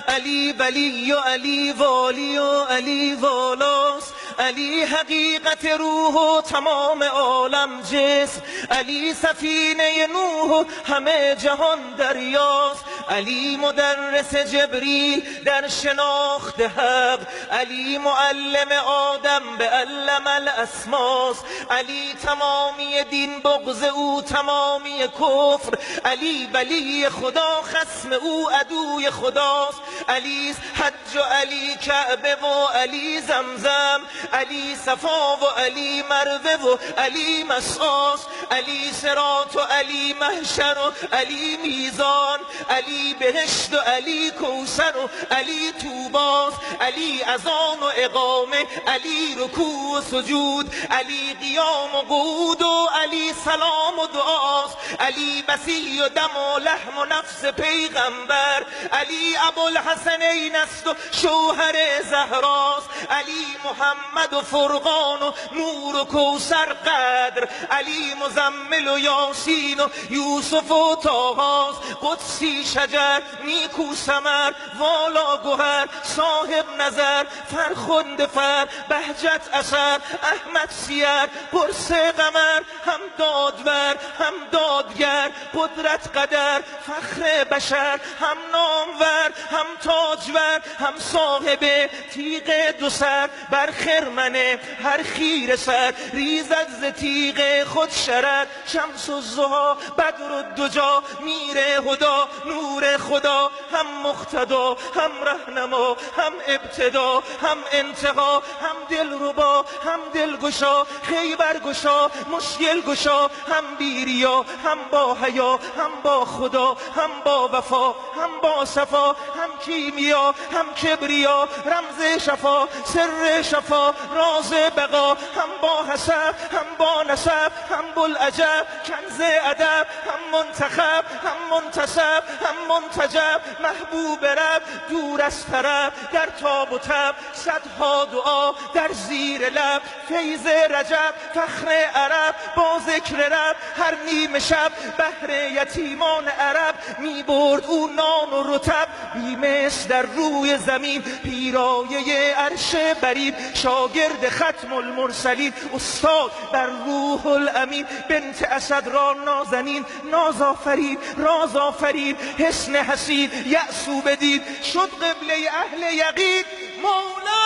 علی ولی و علی والی و علی والاست، علی حقیقت روح و تمام عالم جسم، علی سفینه نوح و همه جهان دریاست، علی مدرس جبریل در شناخت حق، علی معلم آدم به علم الاسماست، علی تمامی دین بغض او تمامی کفر، علی ولی خدا خصم او عدوی خداست، علی حج و علی کعبه و علی زمزم، علی صفا و علی مروه و علی مسعاست، علی صراط و علی محشر و علی میزان، علی بهشت و علی کوثر و علی طوباست، علی اذان و اقامه، علی رکوع و سجود، علی قیام و قعود و علی سلام و دعاست، علی بسی و دم و لحم و نفس پیغمبر، علی ابوالحسنین است و شوهر زهراست، علی محمد و فرقان و نور و کوثر قدر، علی مزمل و یاسین و یوسف و طاهاست، قدسی شجر نیکو ثمر والا گوهر، صاحب نظر فرخنده فر بهجت اثر، احمد سیر قرص قمر، هم دادور هم دادگر، قدرت قدر فخر بشر، هم نامور هم تاجور، هم صاحب تیغ دو سر، بر خرمن هر خیر سر ریزد ز تیغ خود شرر، شمس الضحی بدر الدجی میر هدا نور خدا، هم مقتدا هم رهنما هم ابتدا هم انتها، هم دلربا هم دلگشا خیبر گشا مشکل گشا، هم بیریا هم با حیا هم با خدا، هم با وفا هم با صفا، هم کیمیا هم کبریا، رمز شفا سر شفا راز بقا، هم با حسب هم با نسب هم بوالعجب کنز ادب، هم منتخب هم منتسب هم منتجب، محبوب رب دور از طرب در تاب و تب، صدها دعا در زیر لب، فیض رجب فخر عرب با ذکر رب، هر نیمه شب بهر یتیمان عرب می برد او نان و رطب، بیمثل در روی زمین پیرایه عرش برین، شاگرد ختم المرسلین استاد بر روح الامین، بنت اسد را نازنین ناز آفرین راز آفرین، حسن حسین یأسو بدید شد قبله اهل یقین، مولا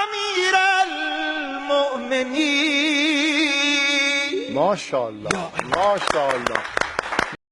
امیر المؤمنین. ماشاءالله ماشاءالله.